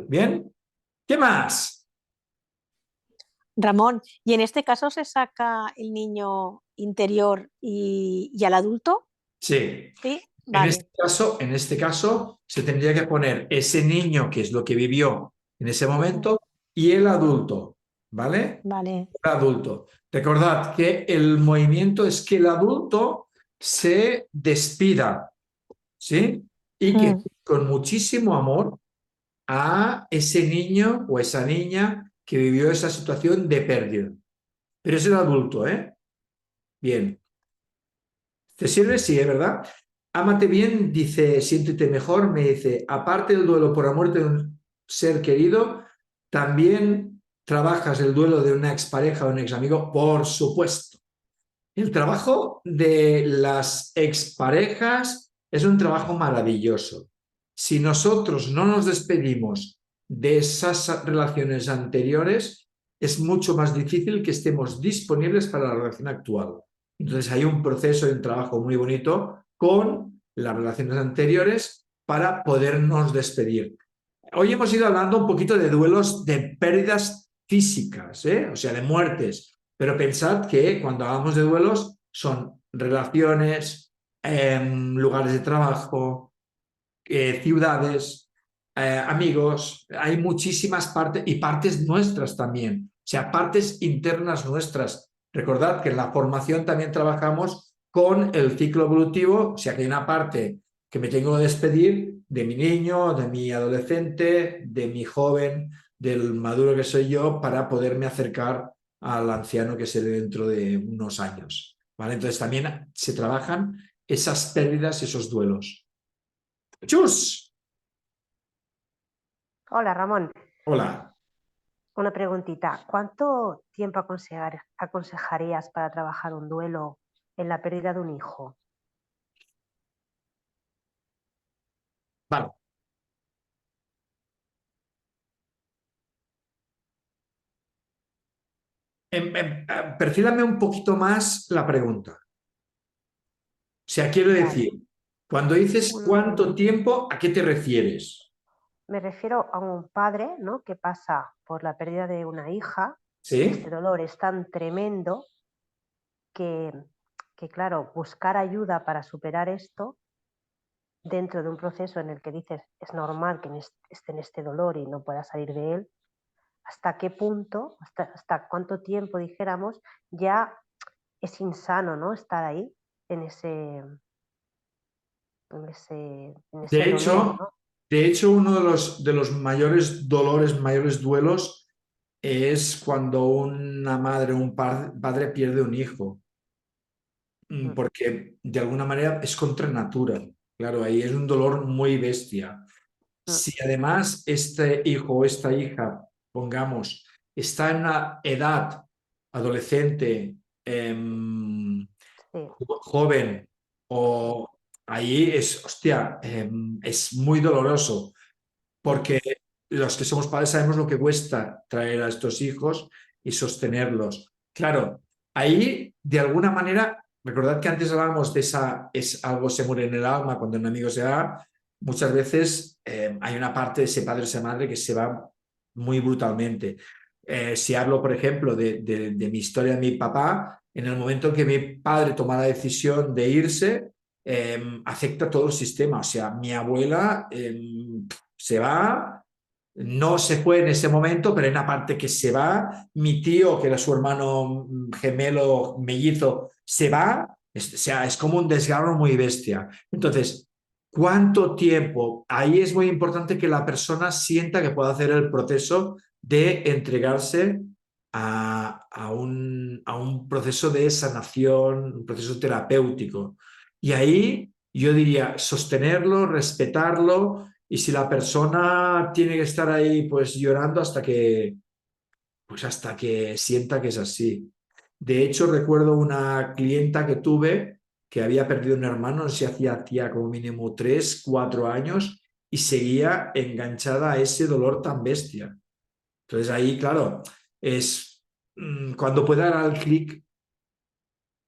¿Bien? ¿Qué más? Ramón, ¿y en este caso se saca el niño interior y al adulto? Sí. Sí, En vale, en este caso, se tendría que poner ese niño, que es lo que vivió en ese momento, y el adulto, ¿vale? vale. El adulto. Recordad que el movimiento es que el adulto se despida, ¿sí? Y que Mm. con muchísimo amor a ese niño o esa niña que vivió esa situación de pérdida. Pero es el adulto, ¿eh? Bien. ¿Te sirve? Sí, es verdad. Ámate bien, dice, siéntete mejor, me dice, aparte del duelo por la muerte de un ser querido, también trabajas el duelo de una expareja o un ex amigo, por supuesto. El trabajo de las exparejas es un trabajo maravilloso. Si nosotros no nos despedimos de esas relaciones anteriores, es mucho más difícil que estemos disponibles para la relación actual. Entonces hay un proceso de un trabajo muy bonito con las relaciones anteriores para podernos despedir. Hoy hemos ido hablando un poquito de duelos de pérdidas físicas, o sea, de muertes, pero pensad que cuando hablamos de duelos son relaciones, lugares de trabajo, ciudades, amigos, hay muchísimas partes y partes nuestras también, o sea, partes internas nuestras. Recordad que en la formación también trabajamos con el ciclo evolutivo, o sea, que hay una parte que me tengo que despedir de mi niño, de mi adolescente, de mi joven, del maduro que soy yo, para poderme acercar al anciano que seré dentro de unos años. ¿Vale? Entonces también se trabajan esas pérdidas, esos duelos. ¡Chus! Hola Ramón, Hola. una preguntita. ¿Cuánto tiempo aconsejarías para trabajar un duelo en la pérdida de un hijo? Vale. Perfílame un poquito más la pregunta. O sea, quiero Vale. decir, cuando dices cuánto Un- tiempo, ¿a qué te refieres? Me refiero a un padre, ¿no?, que pasa por la pérdida de una hija. ¿Sí? Este dolor es tan tremendo que, claro, buscar ayuda para superar esto dentro de un proceso en el que dices es normal que esté en este dolor y no pueda salir de él. ¿Hasta qué punto, hasta cuánto tiempo, dijéramos, ya es insano, ¿no?, estar ahí en ese, en ese De dolor, hecho, ¿no? de hecho, uno de los mayores dolores, mayores duelos es cuando una madre o un padre pierde un hijo, Mm, porque de alguna manera es contra natura. Claro, ahí es un dolor muy bestia. mm, Si además este hijo o esta hija, pongamos, está en una edad adolescente, sí, joven, o ahí es, hostia, es muy doloroso, mm, porque los que somos padres sabemos lo que cuesta traer a estos hijos y sostenerlos. Claro, ahí de alguna manera, recordad que antes hablábamos de esa, es algo se muere en el alma cuando un amigo se va, muchas veces hay una parte de ese padre o esa madre que se va muy brutalmente. Si hablo, por ejemplo, de mi historia de mi papá, en el momento en que mi padre toma la decisión de irse, afecta todo el sistema. O sea, mi abuela se va, no se fue en ese momento, pero hay una parte que se va. Mi tío, que era su hermano gemelo mellizo, se va. O sea, es como un desgarro muy bestia. Entonces, ¿cuánto tiempo? Ahí es muy importante que la persona sienta que puede hacer el proceso de entregarse a un proceso de sanación, un proceso terapéutico. Y ahí yo diría sostenerlo, respetarlo, y si la persona tiene que estar ahí pues llorando hasta que sienta que es así. De hecho, recuerdo una clienta que tuve que había perdido un hermano, no sé si hacía como mínimo 3, 4 años y seguía enganchada a ese dolor tan bestia. Entonces ahí, claro, es cuando pueda dar el clic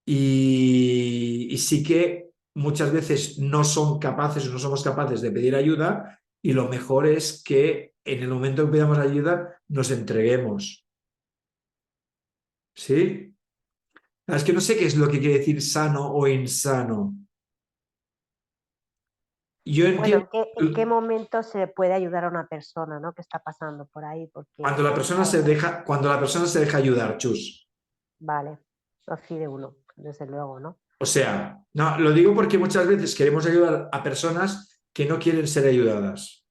y sí que muchas veces no son capaces o no somos capaces de pedir ayuda y lo mejor es que en el momento que pidamos ayuda nos entreguemos. ¿Sí? Es que no sé qué es lo que quiere decir sano o insano. Yo entiendo Bueno, ¿en qué momento se puede ayudar a una persona, ¿no? que está pasando por ahí? cuando la Porque, persona claro, cuando la persona se deja ayudar, Chus. vale, así de uno, desde luego, ¿no? O sea, no, lo digo porque muchas veces queremos ayudar a personas que no quieren ser ayudadas.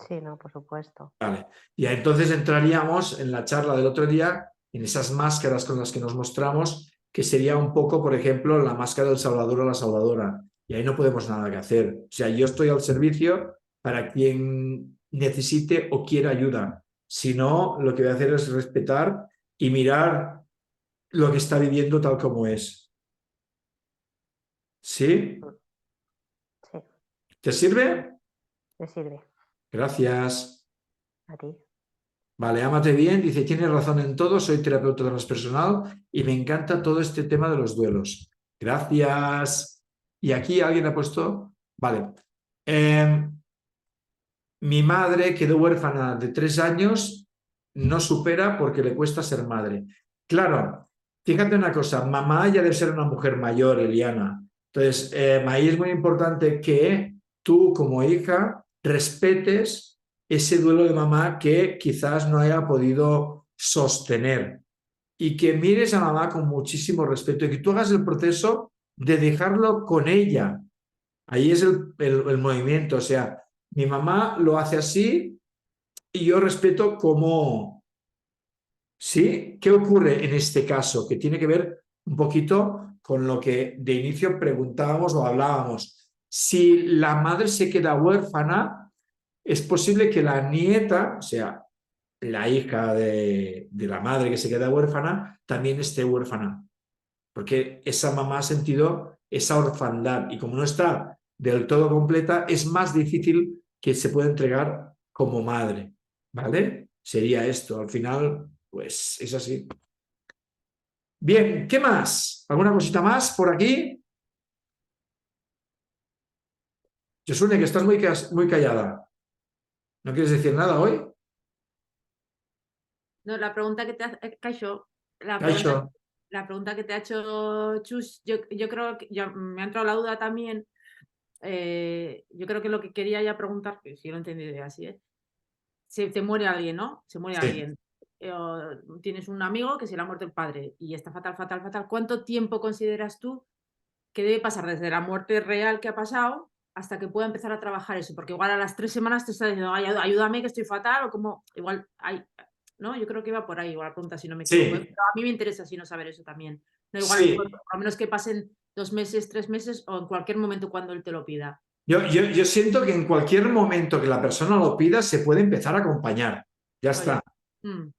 Sí, no, por supuesto. Vale. Y entonces entraríamos en la charla del otro día, en esas máscaras con las que nos mostramos, que sería un poco, por ejemplo, la máscara del salvador o la salvadora. Y ahí no podemos nada que hacer. O sea, yo estoy al servicio para quien necesite o quiera ayuda. Si no, lo que voy a hacer es respetar y mirar lo que está viviendo tal como es. ¿Sí? Sí, ¿Te sirve? me sirve. Gracias. A ti. Vale, ámate bien, dice, tienes razón en todo, soy terapeuta transpersonal y me encanta todo este tema de los duelos. Gracias. Y aquí alguien ha puesto, vale, mi madre quedó huérfana de 3 años, no supera porque le cuesta ser madre. Claro, fíjate una cosa, mamá ya debe ser una mujer mayor, Eliana. Entonces, ahí es muy importante que tú como hija respetes ese duelo de mamá que quizás no haya podido sostener y que mires a mamá con muchísimo respeto y que tú hagas el proceso de dejarlo con ella. Ahí es el movimiento, o sea, mi mamá lo hace así y yo respeto cómo, ¿sí? ¿Qué ocurre en este caso? Que tiene que ver un poquito con lo que de inicio preguntábamos o hablábamos. Si la madre se queda huérfana, es posible que la nieta, o sea, la hija de la madre que se queda huérfana, también esté huérfana. Porque esa mamá ha sentido esa orfandad y como no está del todo completa, es más difícil que se pueda entregar como madre. ¿Vale? Sería esto. Al final, pues es así. Bien, ¿qué más? ¿Alguna cosita más por aquí? Josune, que estás muy callada. ¿No quieres decir nada hoy? No, la pregunta que te ha Kaixo, Kaixo. la pregunta que te ha hecho Chus, yo creo que me ha entrado la duda también. Yo creo que lo que quería ya preguntar, que si lo he entendido así, se te muere alguien, ¿no? Se muere Sí. alguien. O tienes un amigo que se le ha muerto el padre y está fatal, fatal, fatal. ¿Cuánto tiempo consideras tú que debe pasar desde la muerte real que ha pasado hasta que pueda empezar a trabajar eso? Porque igual a las 3 semanas te está diciendo, ayúdame que estoy fatal, o como, igual hay, ¿no? Yo creo que va por ahí, igual la pregunta si no me equivoco, Sí. pero a mí me interesa si no saber eso también. No, igual, Sí. por lo menos que pasen 2 meses, 3 meses o en cualquier momento cuando él te lo pida. Yo siento que en cualquier momento que la persona lo pida, se puede empezar a acompañar. Ya está.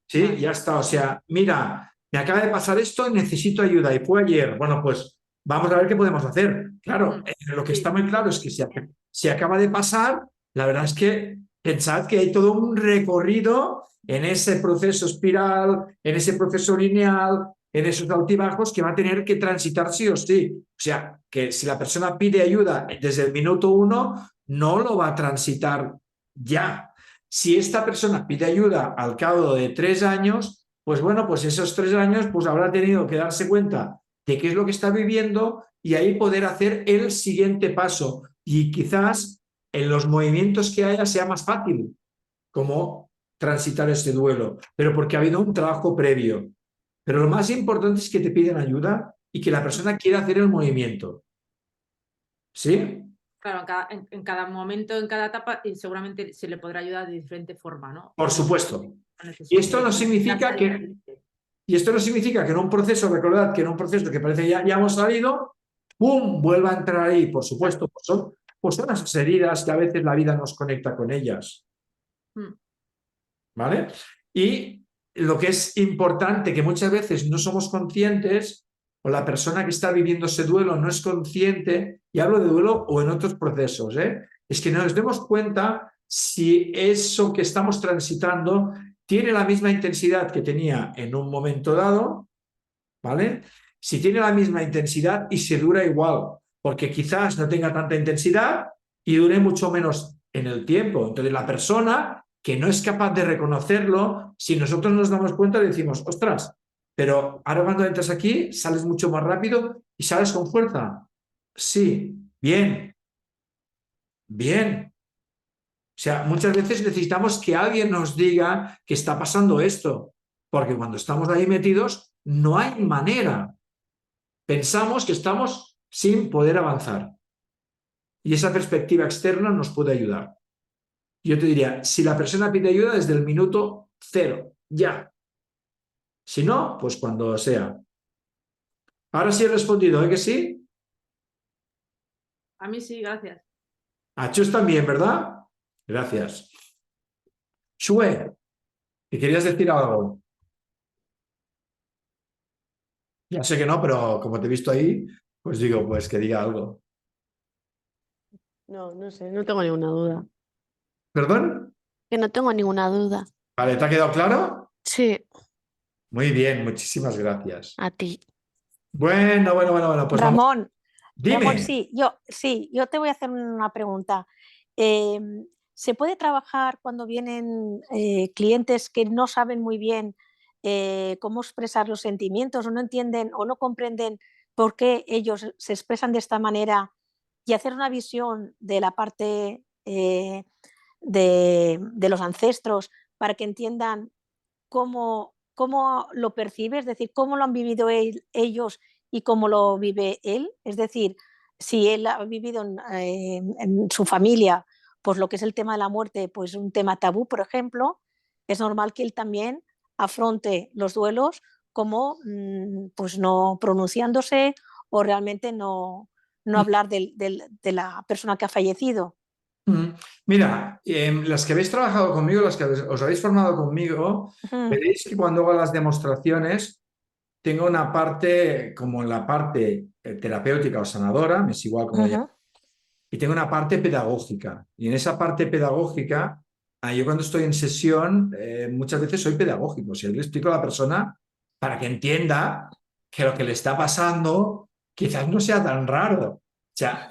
Sí, Vale. ya está. O sea, mira, me acaba de pasar esto, necesito ayuda. Y fue ayer. Bueno, pues vamos a ver qué podemos hacer. Claro, lo que Sí. está muy claro es que si acaba de pasar, la verdad es que pensad que hay todo un recorrido en ese proceso espiral, en ese proceso lineal, en esos altibajos que va a tener que transitar sí o sí. O sea, que si la persona pide ayuda desde el minuto 1, no lo va a transitar ya. Si esta persona pide ayuda al cabo de 3 años, pues bueno, pues esos 3 años pues habrá tenido que darse cuenta de qué es lo que está viviendo y ahí poder hacer el siguiente paso. Y quizás en los movimientos que haya sea más fácil, como transitar ese duelo, pero porque ha habido un trabajo previo. Pero lo más importante es que te piden ayuda y que la persona quiera hacer el movimiento. ¿Sí? Claro, en cada momento, en cada etapa, y seguramente se le podrá ayudar de diferente forma, ¿no? Por supuesto. No Y esto no necesite significa que... Y esto no significa que en un proceso, recordad que en un proceso que parece ya hemos salido, ¡pum!, vuelva a entrar ahí, por supuesto, pues son esas heridas que a veces la vida nos conecta con ellas. ¿Vale? Y lo que es importante, que muchas veces no somos conscientes, o la persona que está viviendo ese duelo no es consciente, y hablo de duelo o en otros procesos, es que nos demos cuenta si eso que estamos transitando tiene la misma intensidad que tenía en un momento dado, ¿vale? Si tiene la misma intensidad y se dura igual, porque quizás no tenga tanta intensidad y dure mucho menos en el tiempo. Entonces la persona que no es capaz de reconocerlo, si nosotros nos damos cuenta decimos, ostras, pero ahora cuando entras aquí sales mucho más rápido y sales con fuerza. Sí, bien, bien. O sea, muchas veces necesitamos que alguien nos diga que está pasando esto, porque cuando estamos ahí metidos no hay manera. Pensamos que estamos sin poder avanzar. Y esa perspectiva externa nos puede ayudar. Yo te diría, si la persona pide ayuda desde el minuto 0, ya. Si no, pues cuando sea. Ahora sí he respondido, ¿eh que sí? A mí sí, gracias. A Chus también, ¿verdad? Gracias. Shue, ¿que querías decir algo? Ya sé que no, pero como te he visto ahí, pues digo, pues que diga algo. No, no sé, no tengo ninguna duda. ¿Perdón? Que no tengo ninguna duda. Vale, ¿te ha quedado claro? Sí, Muy bien, muchísimas gracias. a ti. Bueno, pues vamos. Ramón, Dime. sí, yo te voy a hacer una pregunta. ¿Se puede trabajar cuando vienen clientes que no saben muy bien cómo expresar los sentimientos o no entienden o no comprenden por qué ellos se expresan de esta manera y hacer una visión de la parte de los ancestros para que entiendan cómo lo percibe, es decir, cómo lo han vivido ellos y cómo lo vive él? Es decir, si él ha vivido en su familia, pues lo que es el tema de la muerte, pues un tema tabú, por ejemplo, es normal que él también afronte los duelos como pues no pronunciándose o realmente no hablar de la persona que ha fallecido. Mira, las que habéis trabajado conmigo, las que os habéis formado conmigo, veréis que cuando hago las demostraciones tengo una parte como la parte terapéutica o sanadora, me es igual como llamo, y tengo una parte pedagógica. Y en esa parte pedagógica, yo cuando estoy en sesión, muchas veces soy pedagógico. O sea, le explico a la persona para que entienda que lo que le está pasando quizás no sea tan raro. O sea,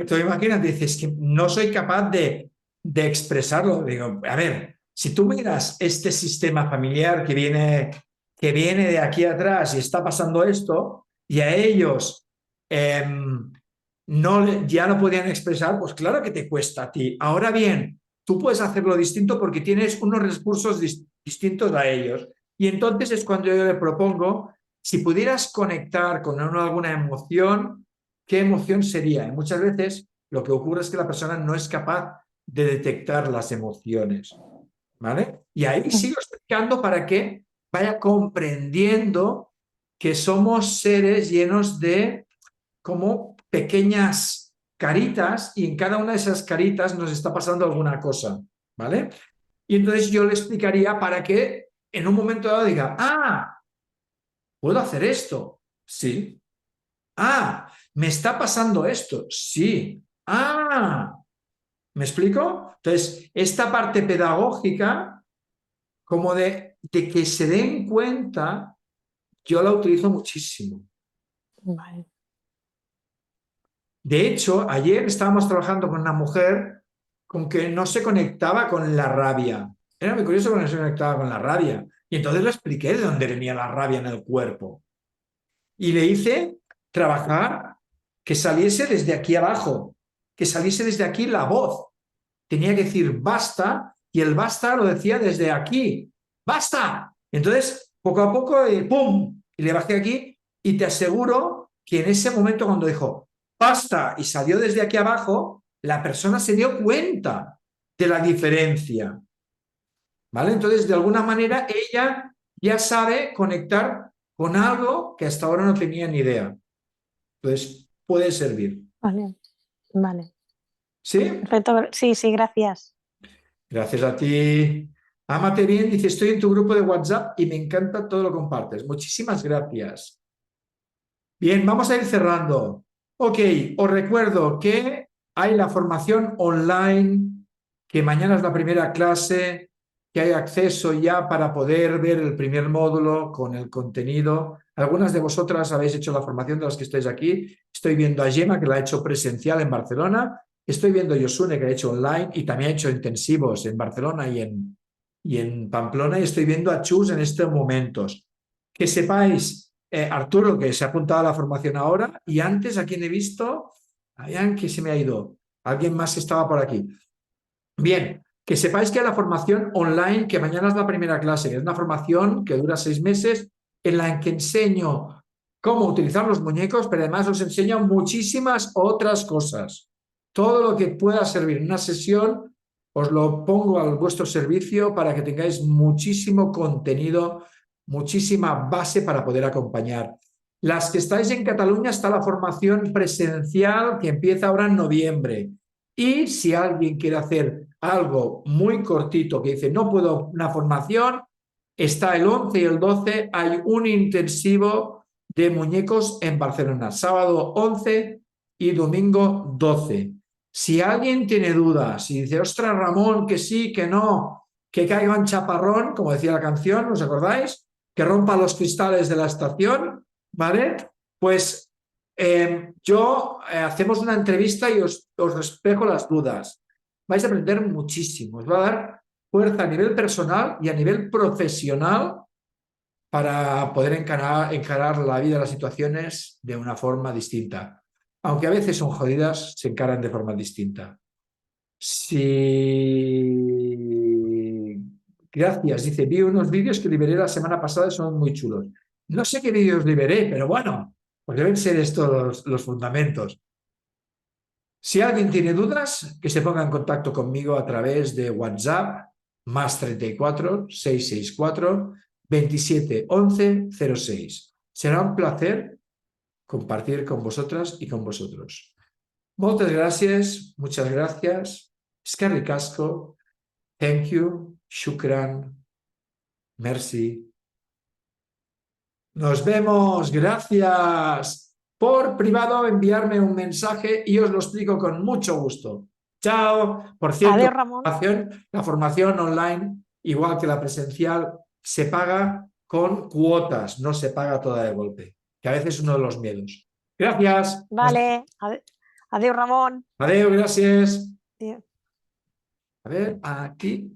tú imagínate, dices que no soy capaz de expresarlo. Digo, a ver, si tú miras este sistema familiar que viene de aquí atrás y está pasando esto, y a ellos ya no podían expresar, pues claro que te cuesta a ti. Ahora bien, tú puedes hacerlo distinto porque tienes unos recursos distintos a ellos. Y entonces es cuando yo le propongo, si pudieras conectar con alguna emoción, ¿qué emoción sería? Y muchas veces lo que ocurre es que la persona no es capaz de detectar las emociones. ¿Vale? Y ahí sigo explicando para que vaya comprendiendo que somos seres llenos de como pequeñas caritas y en cada una de esas caritas nos está pasando alguna cosa, ¿vale? Y entonces yo le explicaría para que en un momento dado diga, ¿puedo hacer esto? Sí. ¿Me está pasando esto? Sí. ¿Me explico? Entonces, esta parte pedagógica, como de que se den cuenta, yo la utilizo muchísimo. Vale. De hecho, ayer estábamos trabajando con una mujer con que no se conectaba con la rabia. Era muy curioso que no se conectaba con la rabia. Y entonces le expliqué de dónde venía la rabia en el cuerpo. Y le hice trabajar que saliese desde aquí abajo, que saliese desde aquí la voz. Tenía que decir basta y el basta lo decía desde aquí. ¡Basta! Entonces, poco a poco, ¡pum! Y le bajé aquí y te aseguro que en ese momento cuando dijo basta y salió desde aquí abajo, la persona se dio cuenta de la diferencia. ¿Vale? Entonces, de alguna manera, ella ya sabe conectar con algo que hasta ahora no tenía ni idea. Entonces, puede servir. Vale, vale. ¿Sí? Perfecto. Sí, sí, gracias. Gracias a ti. Ámate bien, dice, estoy en tu grupo de WhatsApp y me encanta todo lo que compartes. Muchísimas gracias. Bien, vamos a ir cerrando. Ok, os recuerdo que hay la formación online, que mañana es la primera clase, que hay acceso ya para poder ver el primer módulo con el contenido. Algunas de vosotras habéis hecho la formación, de las que estáis aquí. Estoy viendo a Gemma, que la ha hecho presencial en Barcelona. Estoy viendo a Yosune, que ha hecho online y también ha hecho intensivos en Barcelona y en Pamplona. Y estoy viendo a Chus en estos momentos. Que sepáis, Arturo, que se ha apuntado a la formación ahora, y antes, ¿a quién he visto? Vean que se me ha ido. Alguien más estaba por aquí. Bien, que sepáis que la formación online, que mañana es la primera clase, que es una formación que dura 6 meses, en la que enseño cómo utilizar los muñecos, pero además os enseño muchísimas otras cosas. Todo lo que pueda servir en una sesión, os lo pongo a vuestro servicio para que tengáis muchísimo contenido, muchísima base para poder acompañar. Las que estáis en Cataluña está la formación presencial que empieza ahora en noviembre. Y si alguien quiere hacer algo muy cortito, que dice, no puedo una formación, está el 11 y el 12, hay un intensivo de muñecos en Barcelona, sábado 11 y domingo 12. Si alguien tiene dudas, si dice, ostras, Ramón, que sí, que no, que caiga un chaparrón, como decía la canción, ¿os acordáis? Que rompa los cristales de la estación, ¿vale? Pues hacemos una entrevista y os despejo las dudas. Vais a aprender muchísimo, os va a dar fuerza a nivel personal y a nivel profesional para poder encarar la vida, las situaciones de una forma distinta. Aunque a veces son jodidas, se encaran de forma distinta. Sí. Gracias. Dice, vi unos vídeos que liberé la semana pasada y son muy chulos. No sé qué vídeos liberé, pero bueno, pues deben ser estos los fundamentos. Si alguien tiene dudas, que se ponga en contacto conmigo a través de WhatsApp, más 34 664 27 11 06. Será un placer compartir con vosotras y con vosotros. Muchas gracias. Eskerrik asko. Thank you. Shukran. Merci. Nos vemos. Gracias. Por privado enviarme un mensaje y os lo explico con mucho gusto. Chao. Por cierto, Adiós, Ramón. la formación online, igual que la presencial, se paga con cuotas, no se paga toda de golpe, que a veces es uno de los miedos. Gracias. Vale. Adiós, Ramón. Adiós, gracias. Adiós. A ver, aquí.